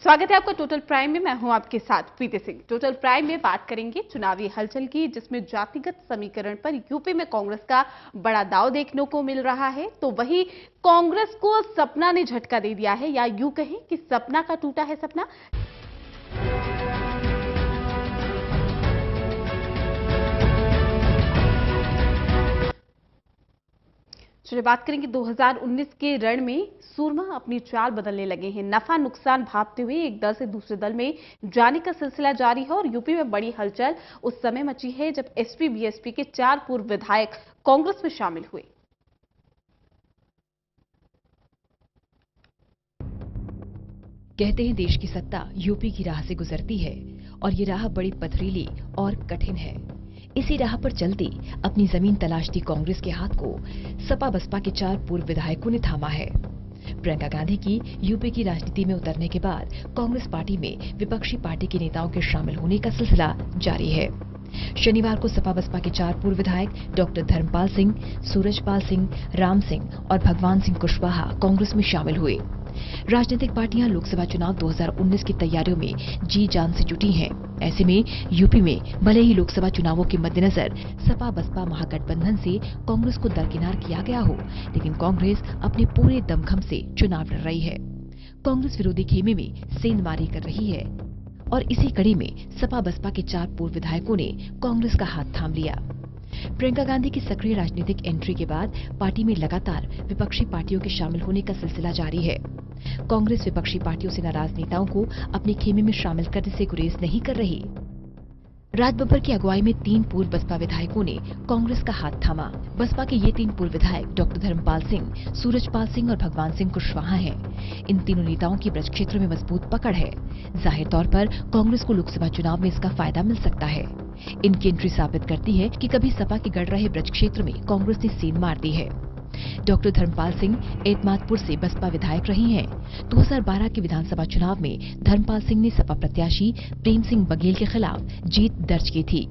स्वागत है आपका टोटल प्राइम में। मैं हूं आपके साथ प्रीति सिंह। टोटल प्राइम में बात करेंगे चुनावी हलचल की, जिसमें जातिगत समीकरण पर यूपी में कांग्रेस का बड़ा दांव देखने को मिल रहा है। तो वही कांग्रेस को सपना ने झटका दे दिया है, या यूं कहें कि सपना का टूटा है सपना। चलिए बात करेंगे 2019 के रण में सूरमा अपनी चाल बदलने लगे हैं। नफा नुकसान भांपते हुए एक दल से दूसरे दल में जाने का सिलसिला जारी है और यूपी में बड़ी हलचल उस समय मची है जब एसपी बीएसपी के 4 पूर्व विधायक कांग्रेस में शामिल हुए। कहते हैं देश की सत्ता यूपी की राह से गुजरती है और ये राह बड़ी पथरीली और कठिन है। इसी राह पर चलती अपनी जमीन तलाशती कांग्रेस के हाथ को सपा बसपा के 4 पूर्व विधायकों ने थामा है। प्रियंका गांधी की यूपी की राजनीति में उतरने के बाद कांग्रेस पार्टी में विपक्षी पार्टी के नेताओं के शामिल होने का सिलसिला जारी है। शनिवार को सपा बसपा के 4 पूर्व विधायक डॉक्टर धर्मपाल सिंह, सूरजपाल सिंह, राम सिंह और भगवान सिंह कुशवाहा कांग्रेस में शामिल हुए। राजनीतिक पार्टियां लोकसभा चुनाव 2019 की तैयारियों में जी जान से जुटी हैं। ऐसे में यूपी में भले ही लोकसभा चुनावों के मद्देनजर सपा बसपा महागठबंधन से कांग्रेस को दरकिनार किया गया हो, लेकिन कांग्रेस अपने पूरे दमखम से चुनाव लड़ रही है। कांग्रेस विरोधी खेमे में सेंधमारी कर रही है और इसी कड़ी में सपा बसपा के 4 पूर्व विधायकों ने कांग्रेस का हाथ थाम लिया। प्रियंका गांधी की सक्रिय राजनीतिक एंट्री के बाद पार्टी में लगातार विपक्षी पार्टियों के शामिल होने का सिलसिला जारी है। कांग्रेस विपक्षी पार्टियों से नाराज नेताओं को अपने खेमे में शामिल करने से गुरेज नहीं कर रही। राज बब्बर की अगुवाई में 3 पूर्व बसपा विधायकों ने कांग्रेस का हाथ थामा। बसपा के ये 3 पूर्व विधायक डॉक्टर धर्मपाल सिंह, सूरजपाल सिंह और भगवान सिंह कुशवाहा हैं। इन तीनों नेताओं की ब्रज क्षेत्र में मजबूत पकड़ है। जाहिर तौर पर कांग्रेस को लोकसभा चुनाव में इसका फायदा मिल सकता है। इनकी एंट्री साबित करती है कि कभी सपा के गढ़ रहे ब्रज क्षेत्र में कांग्रेस ने सेंध मार दी है। डॉक्टर धर्मपाल सिंह एतमादपुर से बसपा विधायक रही हैं। 2012 के विधानसभा चुनाव में धर्मपाल सिंह ने सपा प्रत्याशी प्रेम सिंह बघेल के खिलाफ जीत दर्ज की थी।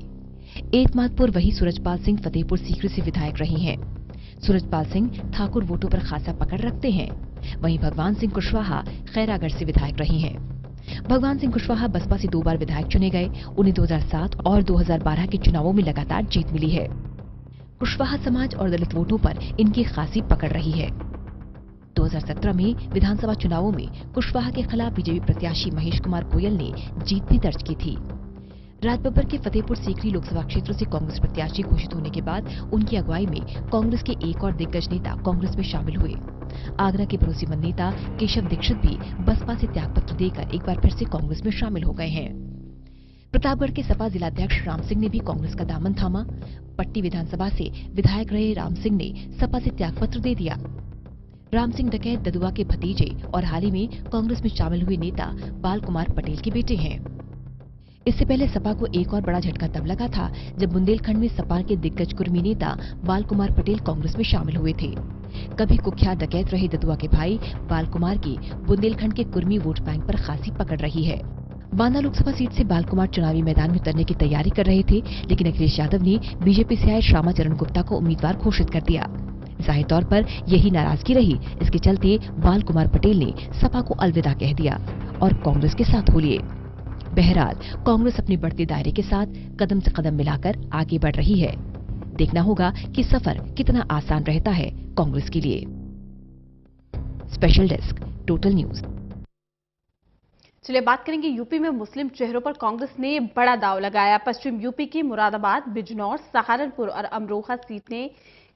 एतमादपुर वही सूरजपाल सिंह फतेहपुर सीकरी से विधायक रही हैं। सूरजपाल सिंह ठाकुर वोटों पर खासा पकड़ रखते हैं। वहीं भगवान सिंह कुशवाहा खैरागढ़ से विधायक रही हैं। भगवान सिंह कुशवाहा बसपा से 2 बार विधायक चुने गए। उन्हें 2007 और 2012 के चुनावों में लगातार जीत मिली है। कुशवाहा समाज और दलित वोटों पर इनकी खासी पकड़ रही है। 2017 में विधानसभा चुनावों में कुशवाहा के खिलाफ बीजेपी प्रत्याशी महेश कुमार गोयल ने जीत भी दर्ज की थी। राज बब्बर के फतेहपुर सीकरी लोकसभा क्षेत्र से कांग्रेस प्रत्याशी घोषित होने के बाद उनकी अगुवाई में कांग्रेस के एक और दिग्गज नेता कांग्रेस में शामिल हुए। आगरा के भरोसेमंद नेता केशव दीक्षित भी बसपा से त्यागपत्र देकर एक बार फिर से कांग्रेस में शामिल हो गए हैं। प्रतापगढ़ के सपा जिलाध्यक्ष राम सिंह ने भी कांग्रेस का दामन थामा। पट्टी विधानसभा से विधायक रहे राम सिंह ने सपा से त्यागपत्र दे दिया। राम सिंह डकैत ददुआ के भतीजे और हाल ही में कांग्रेस में शामिल हुए नेता बाल कुमार पटेल के बेटे हैं। इससे पहले सपा को एक और बड़ा झटका तब लगा था जब बुंदेलखंड में सपा के दिग्गज कुर्मी नेता बाल कुमार पटेल कांग्रेस में शामिल हुए थे। कभी कुख्यात डकैत रहे ददुआ के भाई बाल कुमार की बुंदेलखंड के कुर्मी वोट बैंक पर खासी पकड़ रही है। बांदा लोकसभा सीट से बाल कुमार चुनावी मैदान में उतरने की तैयारी कर रहे थे, लेकिन अखिलेश यादव ने बीजेपी से आए श्यामाचरण गुप्ता को उम्मीदवार घोषित कर दिया। जाहिर तौर पर यही नाराजगी रही। इसके चलते बाल कुमार पटेल ने सपा को अलविदा कह दिया और कांग्रेस के साथ हो लिए। बहरहाल कांग्रेस अपने बढ़ते दायरे के साथ कदम से कदम मिलाकर आगे बढ़ रही है। देखना होगा कि सफर कितना आसान रहता है कांग्रेस के लिए। Special desk, total news. चलिए बात करेंगे यूपी में मुस्लिम चेहरों पर कांग्रेस ने बड़ा दांव लगाया। पश्चिम यूपी के मुरादाबाद, बिजनौर, सहारनपुर और अमरोहा सीट ने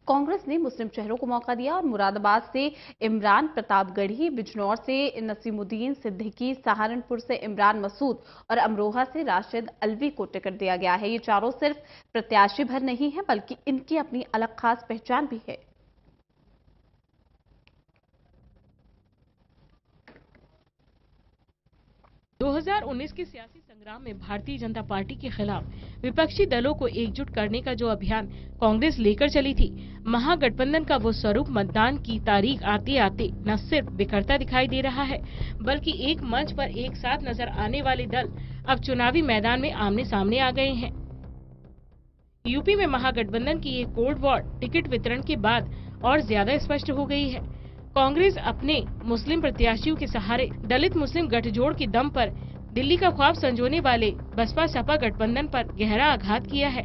कांग्रेस ने मुस्लिम चेहरों को मौका दिया और मुरादाबाद से इमरान प्रतापगढ़ी, बिजनौर से नसीमुद्दीन सिद्दीकी, सहारनपुर से इमरान मसूद और अमरोहा से राशिद अलवी को टिकट दिया गया है। ये चारों सिर्फ प्रत्याशी भर नहीं है, बल्कि इनकी अपनी अलग खास पहचान भी है। 2019 के सियासी संग्राम में भारतीय जनता पार्टी के खिलाफ विपक्षी दलों को एकजुट करने का जो अभियान कांग्रेस लेकर चली थी, महागठबंधन का वो स्वरूप मतदान की तारीख आते आते न सिर्फ बिखरता दिखाई दे रहा है, बल्कि एक मंच पर एक साथ नजर आने वाले दल अब चुनावी मैदान में आमने सामने आ गए हैं। यूपी में महागठबंधन की ये कोड वर्ड टिकट वितरण के बाद और ज्यादा स्पष्ट हो गई है। कांग्रेस अपने मुस्लिम प्रत्याशियों के सहारे दलित मुस्लिम गठजोड़ के दम पर दिल्ली का ख्वाब संजोने वाले बसपा सपा गठबंधन पर गहरा आघात किया है।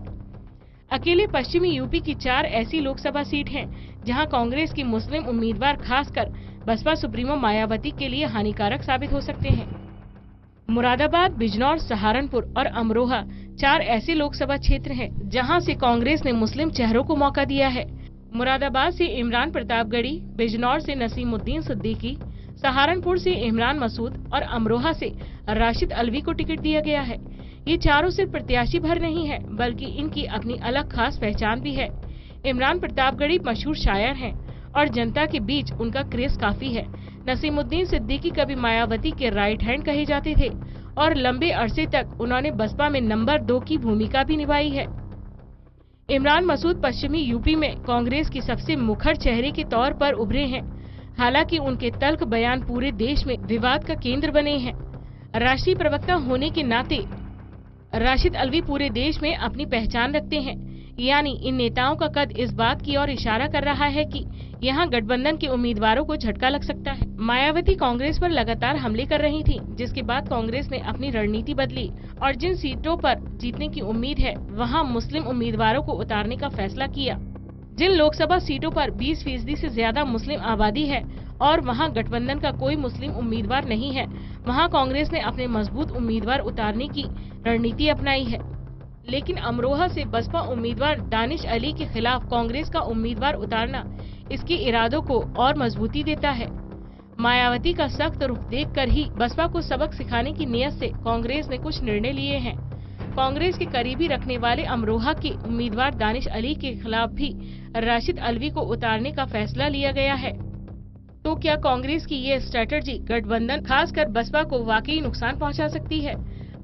अकेले पश्चिमी यूपी की 4 ऐसी लोकसभा सीट हैं जहां कांग्रेस की मुस्लिम उम्मीदवार खासकर बसपा सुप्रीमो मायावती के लिए हानिकारक साबित हो सकते हैं। मुरादाबाद, बिजनौर, सहारनपुर और अमरोहा 4 ऐसे लोकसभा क्षेत्र हैं जहां से कांग्रेस ने मुस्लिम चेहरों को मौका दिया है। मुरादाबाद से इमरान प्रतापगढ़ी, बिजनौर से नसीमुद्दीन सिद्दीकी, सहारनपुर से इमरान मसूद और अमरोहा से राशिद अलवी को टिकट दिया गया है। ये चारों सिर्फ प्रत्याशी भर नहीं है, बल्कि इनकी अपनी अलग खास पहचान भी है। इमरान प्रतापगढ़ी मशहूर शायर हैं और जनता के बीच उनका क्रेज काफी है। नसीमुद्दीन सिद्दीकी कभी मायावती के राइट हैंड कहे जाते थे और लंबे अरसे तक उन्होंने बसपा में नंबर 2 की भूमिका भी निभाई है। इमरान मसूद पश्चिमी यूपी में कांग्रेस की सबसे मुखर चेहरे के तौर पर उभरे हैं। हालांकि उनके तल्ख बयान पूरे देश में विवाद का केंद्र बने हैं। राष्ट्रीय प्रवक्ता होने के नाते राशिद अलवी पूरे देश में अपनी पहचान रखते हैं। यानी इन नेताओं का कद इस बात की ओर इशारा कर रहा है कि यहाँ गठबंधन के उम्मीदवारों को झटका लग सकता है। मायावती कांग्रेस पर लगातार हमले कर रही थी, जिसके बाद कांग्रेस ने अपनी रणनीति बदली और जिन सीटों पर जीतने की उम्मीद है वहाँ मुस्लिम उम्मीदवारों को उतारने का फैसला किया। जिन लोकसभा सीटों पर 20% से ज्यादा मुस्लिम आबादी है और वहां गठबंधन का कोई मुस्लिम उम्मीदवार नहीं है, वहां कांग्रेस ने अपने मजबूत उम्मीदवार उतारने की रणनीति अपनाई है। लेकिन अमरोहा से बसपा उम्मीदवार दानिश अली के खिलाफ कांग्रेस का उम्मीदवार उतारना इसके इरादों को और मजबूती देता है। मायावती का सख्त रुख देखकर ही बसपा को सबक सिखाने की नीयत से कांग्रेस ने कुछ निर्णय लिए हैं। कांग्रेस के करीबी रखने वाले अमरोहा के उम्मीदवार दानिश अली के खिलाफ भी राशिद अलवी को उतारने का फैसला लिया गया है। तो क्या कांग्रेस की ये स्ट्रेटजी गठबंधन खासकर बसपा को वाकई नुकसान पहुंचा सकती है?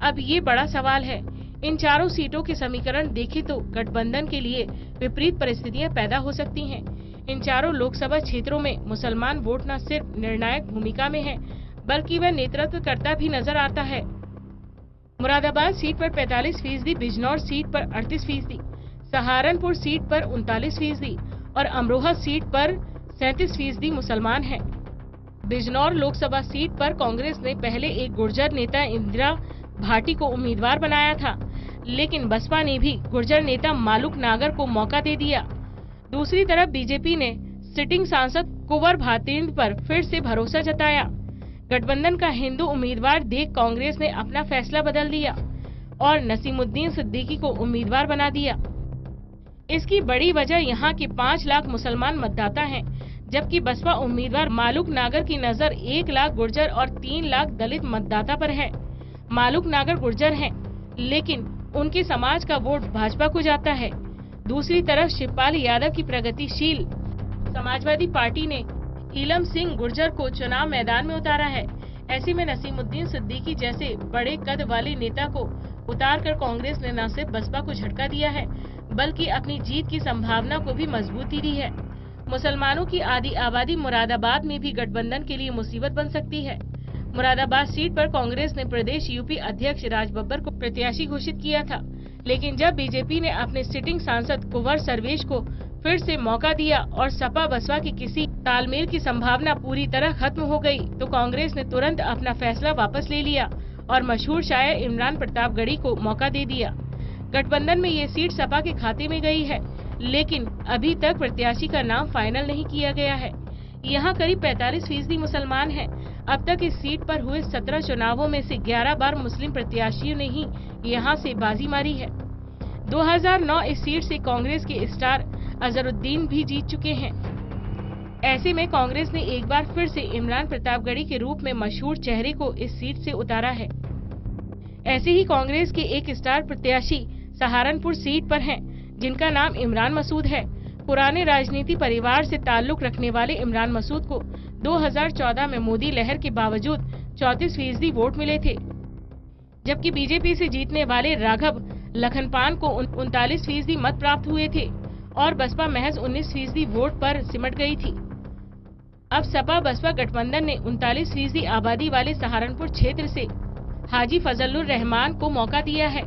अब ये बड़ा सवाल है। इन चारों सीटों के समीकरण देखें तो गठबंधन के लिए विपरीत परिस्थितियां पैदा हो सकती हैं। इन चारों लोकसभा क्षेत्रों में मुसलमान वोट न सिर्फ निर्णायक भूमिका में है, बल्कि वह नेतृत्व करता भी नजर आता है। मुरादाबाद सीट पर 45%, बिजनौर सीट पर 38%, सहारनपुर सीट पर 39% और अमरोहा सीट पर 37% मुसलमान हैं। बिजनौर लोकसभा सीट पर कांग्रेस ने पहले एक गुर्जर नेता इंदिरा भाटी को उम्मीदवार बनाया था, लेकिन बसपा ने भी गुर्जर नेता मालूक नागर को मौका दे दिया। दूसरी तरफ बीजेपी ने सिटिंग सांसद कुंवर भातेंद्र पर फिर से भरोसा जताया। गठबंधन का हिंदू उम्मीदवार देख कांग्रेस ने अपना फैसला बदल दिया और नसीमुद्दीन सिद्दीकी को उम्मीदवार बना दिया। इसकी बड़ी वजह यहाँ के 5 लाख मुसलमान मतदाता हैं, जबकि बसपा उम्मीदवार मालूक नागर की नजर 1 लाख गुर्जर और 3 लाख दलित मतदाता पर है। मालूक नागर गुर्जर हैं, लेकिन उनके समाज का वोट भाजपा को जाता है। दूसरी तरफ शिवपाल यादव की प्रगतिशील समाजवादी पार्टी ने इलम सिंह गुर्जर को चुनाव मैदान में उतारा है। ऐसे में नसीमुद्दीन सिद्दीकी जैसे बड़े कद वाले नेता को उतारकर कांग्रेस ने न सिर्फ बसपा को झटका दिया है, बल्कि अपनी जीत की संभावना को भी मजबूती दी है। मुसलमानों की आधी आबादी मुरादाबाद में भी गठबंधन के लिए मुसीबत बन सकती है। मुरादाबाद सीट पर कांग्रेस ने प्रदेश यूपी अध्यक्ष राज बब्बर को प्रत्याशी घोषित किया था, लेकिन जब बीजेपी ने अपने सिटिंग सांसद कुंवर सर्वेश को फिर से मौका दिया और सपा बसपा की किसी तालमेल की संभावना पूरी तरह खत्म हो गई, तो कांग्रेस ने तुरंत अपना फैसला वापस ले लिया और मशहूर शायर इमरान प्रतापगढ़ी को मौका दे दिया। गठबंधन में ये सीट सपा के खाते में गई है, लेकिन अभी तक प्रत्याशी का नाम फाइनल नहीं किया गया है। यहाँ करीब 45% मुसलमान हैं। अब तक इस सीट पर हुए 17 चुनावों में से 11 बार मुस्लिम प्रत्याशियों ने ही यहाँ से बाजी मारी है। 2009 इस सीट से कांग्रेस के स्टार अजहरुद्दीन भी जीत चुके हैं। ऐसे में कांग्रेस ने एक बार फिर से इमरान प्रतापगढ़ी के रूप में मशहूर चेहरे को इस सीट से उतारा है। ऐसे ही कांग्रेस के एक स्टार प्रत्याशी सहारनपुर सीट पर हैं, जिनका नाम इमरान मसूद है। पुराने राजनीति परिवार से ताल्लुक रखने वाले इमरान मसूद को 2014 में मोदी लहर के बावजूद 34% वोट मिले थे, जबकि बीजेपी से जीतने वाले राघव लखनपान को 39% मत प्राप्त हुए थे और बसपा महज 19% वोट पर सिमट गई थी। अब सपा बसपा गठबंधन ने 39% आबादी वाले सहारनपुर क्षेत्र से हाजी फजलुर रहमान को मौका दिया है।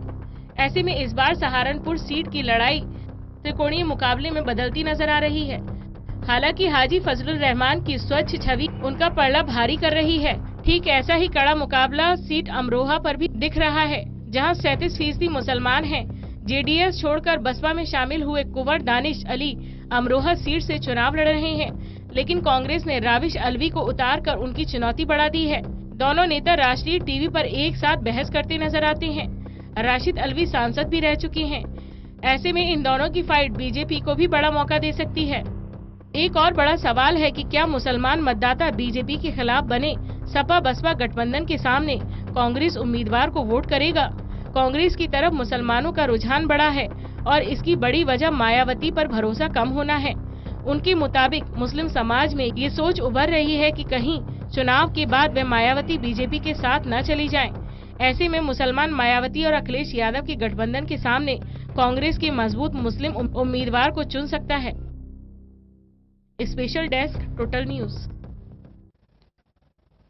ऐसे में इस बार सहारनपुर सीट की लड़ाई त्रिकोणीय मुकाबले में बदलती नजर आ रही है। हालांकि हाजी फजलुर रहमान की स्वच्छ छवि उनका पलड़ा भारी कर रही है। ठीक ऐसा ही कड़ा मुकाबला सीट अमरोहा पर भी दिख रहा है, जहां 37% मुसलमान हैं। जेडीएस छोड़कर बसपा में शामिल हुए कुंवर दानिश अली अमरोहा सीट से चुनाव लड़ रहे हैं, लेकिन कांग्रेस ने राविश अलवी को उतारकर उनकी चुनौती बढ़ा दी है। दोनों नेता राष्ट्रीय टीवी पर एक साथ बहस करते नजर आते हैं। राशिद अलवी सांसद भी रह चुके हैं। ऐसे में इन दोनों की फाइट बीजेपी को भी बड़ा मौका दे सकती है। एक और बड़ा सवाल है कि क्या मुसलमान मतदाता बीजेपी के खिलाफ बने सपा बसपा गठबंधन के सामने कांग्रेस उम्मीदवार को वोट करेगा। कांग्रेस की तरफ मुसलमानों का रुझान बढ़ा है और इसकी बड़ी वजह मायावती पर भरोसा कम होना है। उनके मुताबिक मुस्लिम समाज में ये सोच उभर रही है कि कहीं चुनाव के बाद वे मायावती बीजेपी के साथ न चली जाएं। ऐसे में मुसलमान मायावती और अखिलेश यादव के गठबंधन के सामने कांग्रेस के मजबूत मुस्लिम उम्मीदवार को चुन सकता है। Special desk total news.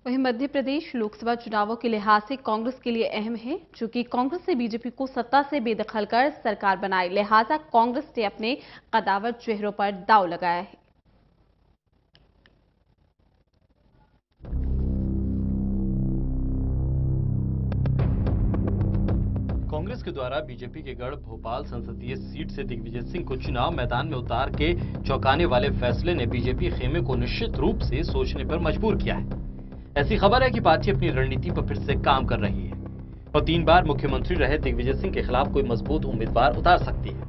वहीं मध्य प्रदेश लोकसभा चुनावों के लिहाज से कांग्रेस के लिए अहम है, चूंकि कांग्रेस ने बीजेपी को सत्ता से बेदखल कर सरकार बनाई, लिहाजा कांग्रेस ने अपने कदावर चेहरों पर दांव लगाया है। कांग्रेस के द्वारा बीजेपी के गढ़ भोपाल संसदीय सीट से दिग्विजय सिंह को चुनाव मैदान में उतार के चौंकाने वाले फैसले ने बीजेपी खेमे को निश्चित रूप से सोचने पर मजबूर किया है। ऐसी खबर है कि पार्टी अपनी रणनीति पर फिर से काम कर रही है और 3 बार मुख्यमंत्री रहे दिग्विजय सिंह के खिलाफ कोई मजबूत उम्मीदवार उतार सकती है।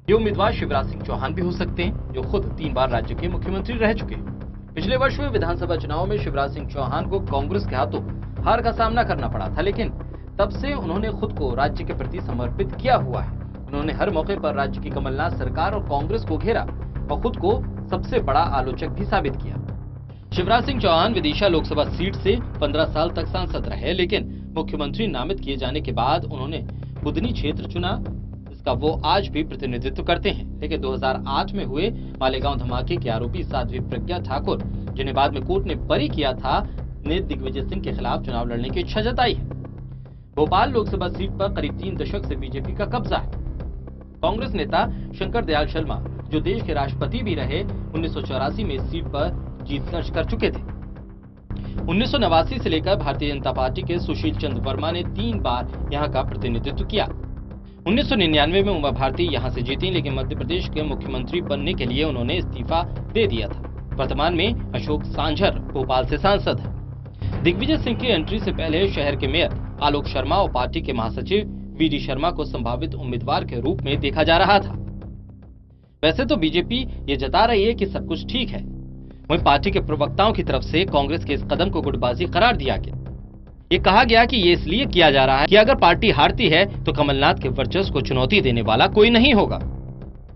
ये उम्मीदवार शिवराज सिंह चौहान भी हो सकते हैं, जो खुद 3 बार राज्य के मुख्यमंत्री रह चुके हैं। पिछले वर्ष हुए विधानसभा चुनाव में शिवराज सिंह चौहान को कांग्रेस के हाथों हार का सामना करना पड़ा था, लेकिन तब से उन्होंने खुद को राज्य के प्रति समर्पित किया हुआ है। उन्होंने हर मौके पर राज्य की कमलनाथ सरकार और कांग्रेस को घेरा और खुद को सबसे बड़ा आलोचक भी साबित किया। शिवराज सिंह चौहान विदिशा लोकसभा सीट से 15 साल तक सांसद रहे, लेकिन मुख्यमंत्री नामित किए जाने के बाद उन्होंने बुधनी क्षेत्र चुना, जिसका वो आज भी प्रतिनिधित्व करते हैं। लेकिन 2008 में हुए मालेगांव धमाके के आरोपी साध्वी प्रज्ञा ठाकुर, जिन्हें बाद में कोर्ट ने बरी किया था, ने दिग्विजय सिंह के खिलाफ चुनाव लड़ने की इच्छा जताई है। भोपाल लोकसभा सीट पर करीब 3 दशक से बीजेपी का कब्जा है। कांग्रेस नेता शंकर दयाल शर्मा, जो देश के राष्ट्रपति भी रहे, 1984 में इस सीट पर जीत दर्ज कर चुके थे। 1989 से लेकर भारतीय जनता पार्टी के सुशील चंद्र वर्मा ने 3 बार यहां का प्रतिनिधित्व किया। 1999 में उमा भारती यहां से जीती, लेकिन मध्य प्रदेश के मुख्यमंत्री बनने के लिए उन्होंने इस्तीफा दे दिया था। वर्तमान में अशोक सांझर भोपाल से सांसद है। दिग्विजय सिंह की एंट्री से पहले शहर के मेयर आलोक शर्मा और पार्टी के महासचिव वीडी शर्मा को संभावित उम्मीदवार के रूप में देखा जा रहा था। वैसे तो बीजेपी ये जता रही है कि सब कुछ ठीक है, वहीं पार्टी के प्रवक्ताओं की तरफ से कांग्रेस के इस कदम को गुटबाजी करार दिया गया। ये कहा गया कि ये इसलिए किया जा रहा है कि अगर पार्टी हारती है तो कमलनाथ के वर्चस्व को चुनौती देने वाला कोई नहीं होगा।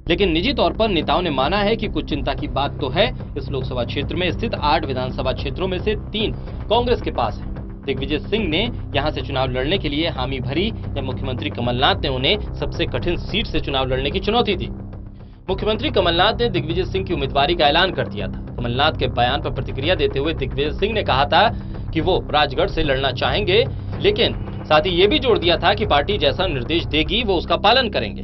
लेकिन निजी तौर पर नेताओं ने माना है कि कुछ चिंता की बात तो है। इस लोकसभा क्षेत्र में स्थित 8 विधानसभा क्षेत्रों में से 3 कांग्रेस के पास है। दिग्विजय सिंह ने यहां से चुनाव लड़ने के लिए हामी भरी जब मुख्यमंत्री कमलनाथ ने उन्हें सबसे कठिन सीट से चुनाव लड़ने की चुनौती दी। मुख्यमंत्री कमलनाथ ने दिग्विजय सिंह की उम्मीदवारी का ऐलान कर दिया था। कमलनाथ के बयान पर प्रतिक्रिया देते हुए दिग्विजय सिंह ने कहा था कि वो राजगढ़ से लड़ना चाहेंगे, लेकिन साथ ही ये भी जोड़ दिया था कि पार्टी जैसा निर्देश देगी वो उसका पालन करेंगे।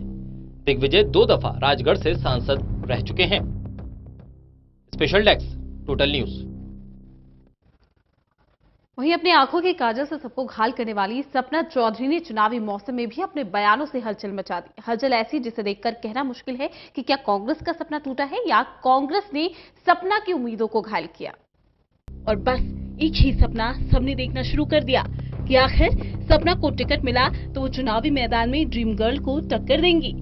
दिग्विजय 2 दफा राजगढ़ से सांसद रह चुके हैं। Special desk total news. वहीं अपनी आंखों के काजल से सबको घायल करने वाली सपना चौधरी ने चुनावी मौसम में भी अपने बयानों से हलचल मचा दी। हलचल ऐसी जिसे देखकर कहना मुश्किल है कि क्या कांग्रेस का सपना टूटा है या कांग्रेस ने सपना की उम्मीदों को घायल किया। और बस एक ही सपना सबने देखना शुरू कर दिया कि आखिर सपना को टिकट मिला तो वो चुनावी मैदान में ड्रीम गर्ल को टक्कर देंगी।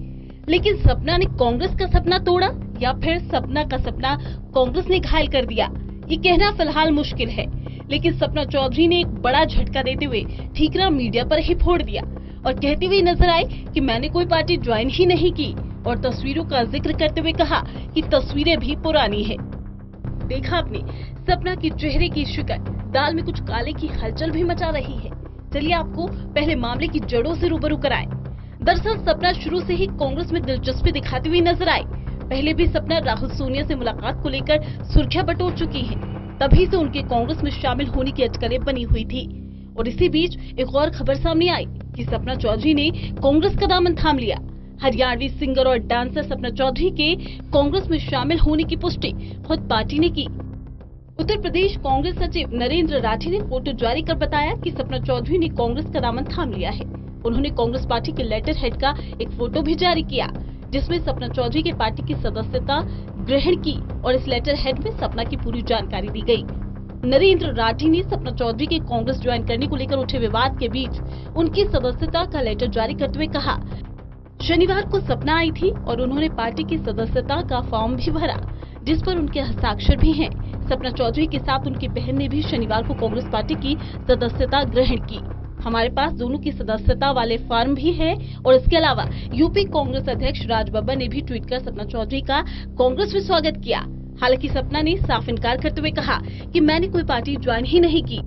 लेकिन सपना ने कांग्रेस का सपना तोड़ा या फिर सपना का सपना कांग्रेस ने घायल कर दिया, ये कहना फिलहाल मुश्किल है। लेकिन सपना चौधरी ने एक बड़ा झटका देते हुए ठीकरा मीडिया पर ही फोड़ दिया और कहती हुई नजर आई कि मैंने कोई पार्टी ज्वाइन ही नहीं की और तस्वीरों का जिक्र करते हुए कहा कि तस्वीरें भी पुरानी है। देखा आपने सपना की चेहरे की शिकन, दाल में कुछ काले की हलचल भी मचा रही है। चलिए आपको पहले मामले की जड़ों से रूबरू कराएं। दरअसल सपना शुरू से ही कांग्रेस में दिलचस्पी दिखाती हुई नजर आई। पहले भी सपना राहुल सोनिया से मुलाकात को लेकर सुर्खियां बटोर चुकी हैं। तभी से उनके कांग्रेस में शामिल होने की अटकलें बनी हुई थी। और इसी बीच एक और खबर सामने आई कि सपना चौधरी ने कांग्रेस का दामन थाम लिया। हरियाणवी सिंगर और डांसर सपना चौधरी के कांग्रेस में शामिल होने की पुष्टि खुद पार्टी ने की। उत्तर प्रदेश कांग्रेस सचिव नरेंद्र राठी ने फोटो जारी कर बताया कि सपना चौधरी ने कांग्रेस का दामन थाम लिया है। उन्होंने कांग्रेस पार्टी के लेटर हेड का एक फोटो भी जारी किया, जिसमें सपना चौधरी के पार्टी की सदस्यता ग्रहण की और इस लेटर हेड में सपना की पूरी जानकारी दी गई। नरेंद्र राठी ने सपना चौधरी के कांग्रेस ज्वाइन करने को लेकर उठे विवाद के बीच उनकी सदस्यता का लेटर जारी करते हुए कहा, शनिवार को सपना आई थी और उन्होंने पार्टी की सदस्यता का फॉर्म भी भरा, जिस पर उनके हस्ताक्षर भी हैं। सपना चौधरी के साथ उनकी बहन ने भी शनिवार को कांग्रेस पार्टी की सदस्यता ग्रहण की। हमारे पास दोनों की सदस्यता वाले फॉर्म भी है और इसके अलावा यूपी कांग्रेस अध्यक्ष राज बब्बर ने भी ट्वीट कर सपना चौधरी का कांग्रेस में स्वागत किया। हालांकि सपना ने साफ इनकार करते हुए कहा कि मैंने कोई पार्टी ज्वाइन ही नहीं की,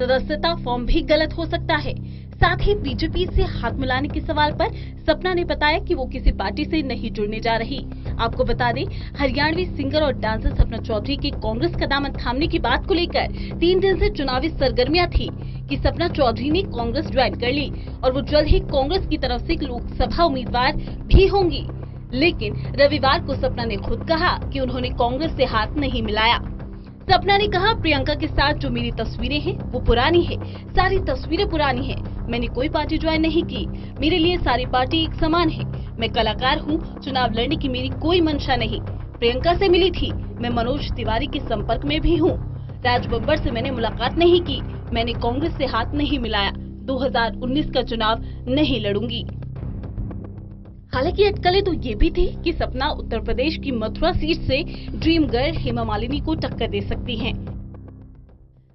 सदस्यता फॉर्म भी गलत हो सकता है। साथ ही बीजेपी से हाथ मिलाने के सवाल पर सपना ने बताया कि वो किसी पार्टी से नहीं जुड़ने जा रही। आपको बता दें, हरियाणवी सिंगर और डांसर सपना चौधरी के कांग्रेस का दामन थामने की बात को लेकर 3 दिन से चुनावी सरगर्मियां थी कि सपना चौधरी ने कांग्रेस ज्वाइन कर ली और वो जल्द ही कांग्रेस की तरफ से लोकसभा उम्मीदवार भी होंगी। लेकिन रविवार को सपना ने खुद कहा कि उन्होंने कांग्रेस से हाथ नहीं मिलाया। सपना ने कहा, प्रियंका के साथ जो मेरी तस्वीरें हैं वो पुरानी है, सारी तस्वीरें पुरानी है। मैंने कोई पार्टी ज्वाइन नहीं की, मेरे लिए सारी पार्टी एक समान है। मैं कलाकार हूँ, चुनाव लड़ने की मेरी कोई मंशा नहीं। प्रियंका से मिली थी, मैं मनोज तिवारी के संपर्क में भी हूँ। राज बब्बर से मैंने मुलाकात नहीं की, मैंने कांग्रेस से हाथ नहीं मिलाया। 2019 का चुनाव नहीं लड़ूंगी। हालांकि अटकलें तो ये भी थी कि सपना उत्तर प्रदेश की मथुरा सीट से ड्रीम गर्ल हेमा मालिनी को टक्कर दे सकती हैं।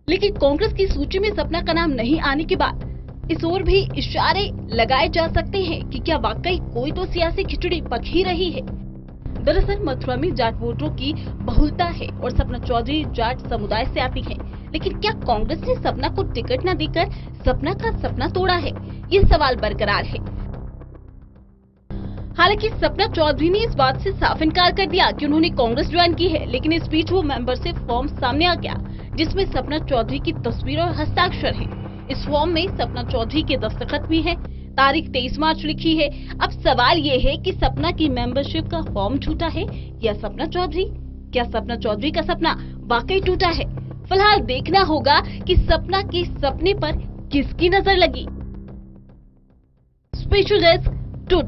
लेकिन कांग्रेस की सूची में सपना का नाम नहीं आने के बाद इस ओर भी इशारे लगाए जा सकते हैं कि क्या वाकई कोई तो सियासी खिचड़ी पक ही रही है। दरअसल मथुरा में जाट वोटरों की बहुलता है और सपना चौधरी जाट समुदाय से आती है। लेकिन क्या कांग्रेस ने सपना को टिकट न देकर सपना का सपना तोड़ा है, ये सवाल बरकरार है। हालांकि सपना चौधरी ने इस बात से साफ इनकार कर दिया कि उन्होंने कांग्रेस ज्वाइन की है, लेकिन इस बीच वो मेंबरशिप फॉर्म सामने आ गया, जिसमें सपना चौधरी की तस्वीर और हस्ताक्षर है। इस फॉर्म में सपना चौधरी के दस्तखत भी है, तारीख 23 मार्च लिखी है। अब सवाल ये है कि सपना की मेंबरशिप का फॉर्म झूठा है या सपना चौधरी, क्या सपना चौधरी का सपना वाकई टूटा है? फिलहाल देखना होगा कि सपना के सपने पर किसकी नजर लगी। Special desk today.